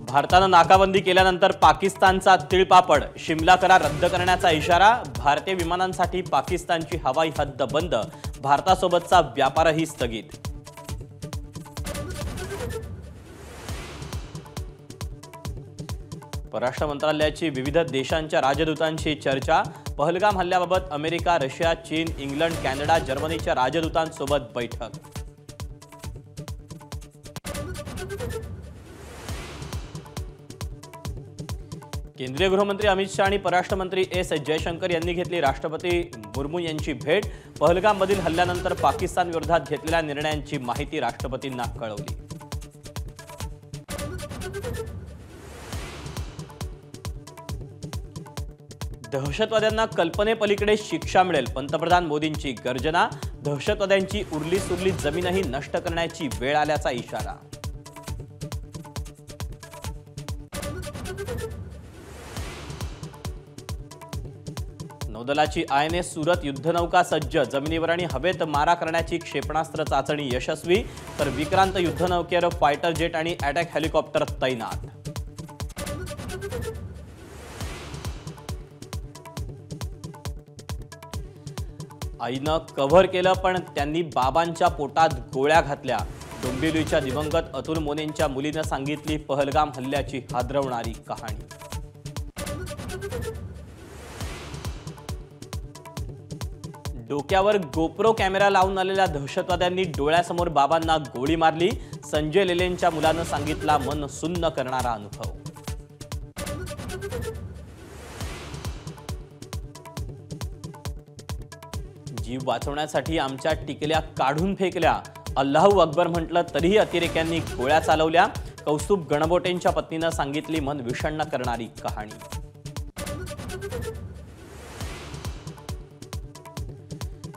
भारतानं नाकाबंदी केल्यानंतर पाकिस्तानचा तिळपापड, शिमला करार रद्द करण्याचा इशारा, भारतीय विमानांसाठी पाकिस्तानची हवाई हद्द बंद, भारतासोबतचा व्यापारही स्थगित। परराष्ट्र मंत्रालयाची विविध देशांच्या राजदूतांशी चर्चा, पहलगाम हल्ल्याबाबत अमेरिका, रशिया, चीन, इंग्लंड, कॅनडा, जर्मनीच्या राजदूतांसोबत बैठक। केंद्रीय गृहमंत्री अमित शाह आणि परराष्ट्र मंत्री एस जयशंकर यांनी घेतली राष्ट्रपती मुर्मू यांची भेट, पहलगाममधील हल्ल्यानंतर पाकिस्तान विरोधात घेतलेल्या निर्णयांची माहिती राष्ट्रपतींना कळवली। दहशतवाद्यांना कल्पनेपलीकडे शिक्षा मिळेल, पंतप्रधान मोदींची गर्जना, दहशतवाद्यांची उरली सुरली जमीनही नष्ट करण्याची वेळ आल्याचा इशारा। नौदलाची INS सुरत युद्धनौका सज्ज, जमिनीवर आणि हवेत मारा करण्याची क्षेपणास्त्र चाचणी यशस्वी, तर विक्रांत युद्धनौकेवर फायटर जेट आणि अटॅक हेलिकॉप्टर तैनात। आईनं कव्हर केलं पण त्यांनी बाबांच्या पोटात गोळ्या घातल्या, डोंबिवलीच्या दिवंगत अतुल मोनेंच्या मुलीनं सांगितली पहलगाम हल्ल्याची हादरवणारी कहाणी। डोक्यावर गोप्रो कॅमेरा लावून आलेल्या दहशतवाद्यांनी डोळ्यासमोर बाबांना गोळी मारली, संजय लेलेंच्या मुलानं सांगितला मन सुन्न करणारा अनुभव। जीव वाचवण्यासाठी आमच्या टिकल्या काढून फेकल्या, अल्लाहू अकबर म्हटलं तरीही अतिरेक्यांनी गोळ्या चालवल्या, कौस्तुभ गणबोटेंच्या पत्नीनं सांगितली मन विषण्ण करणारी कहाणी।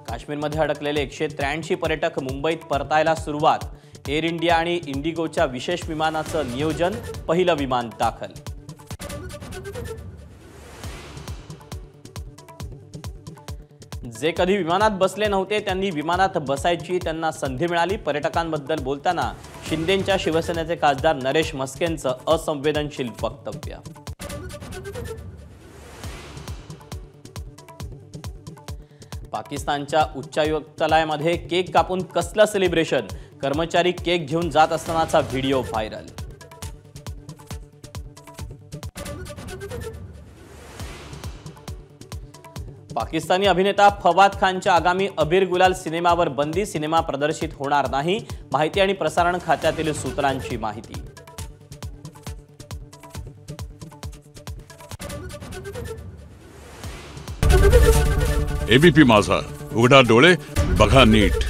काश्मीरमध्ये अडकलेले 183 पर्यटक मुंबईत परतायला सुरुवात, एअर इंडिया आणि इंडिगोच्या विशेष विमानाचं नियोजन, पहिलं विमान दाखल। जे कधी विमानात बसले नव्हते त्यांनी विमानात बसायची त्यांना संधी मिळाली, पर्यटकांबद्दल बोलताना शिंदेंच्या शिवसेनेचे खासदार नरेश म्हस्केंचं असंवेदनशील वक्तव्य। पाकिस्तानच्या उच्चायुक्तालयामध्ये केक कापून कसलं सेलिब्रेशन, कर्मचारी केक घेऊन जात असतानाचा व्हिडिओ व्हायरल। पाकिस्तानी अभिनेता फवाद खानच्या आगामी अबीर गुलाल सिनेमावर बंदी, सिनेमा प्रदर्शित होणार नाही, माहिती आणि प्रसारण खात्यातील सूत्रांची माहिती। ABP माझा, उघडा डोळे बघा नीट।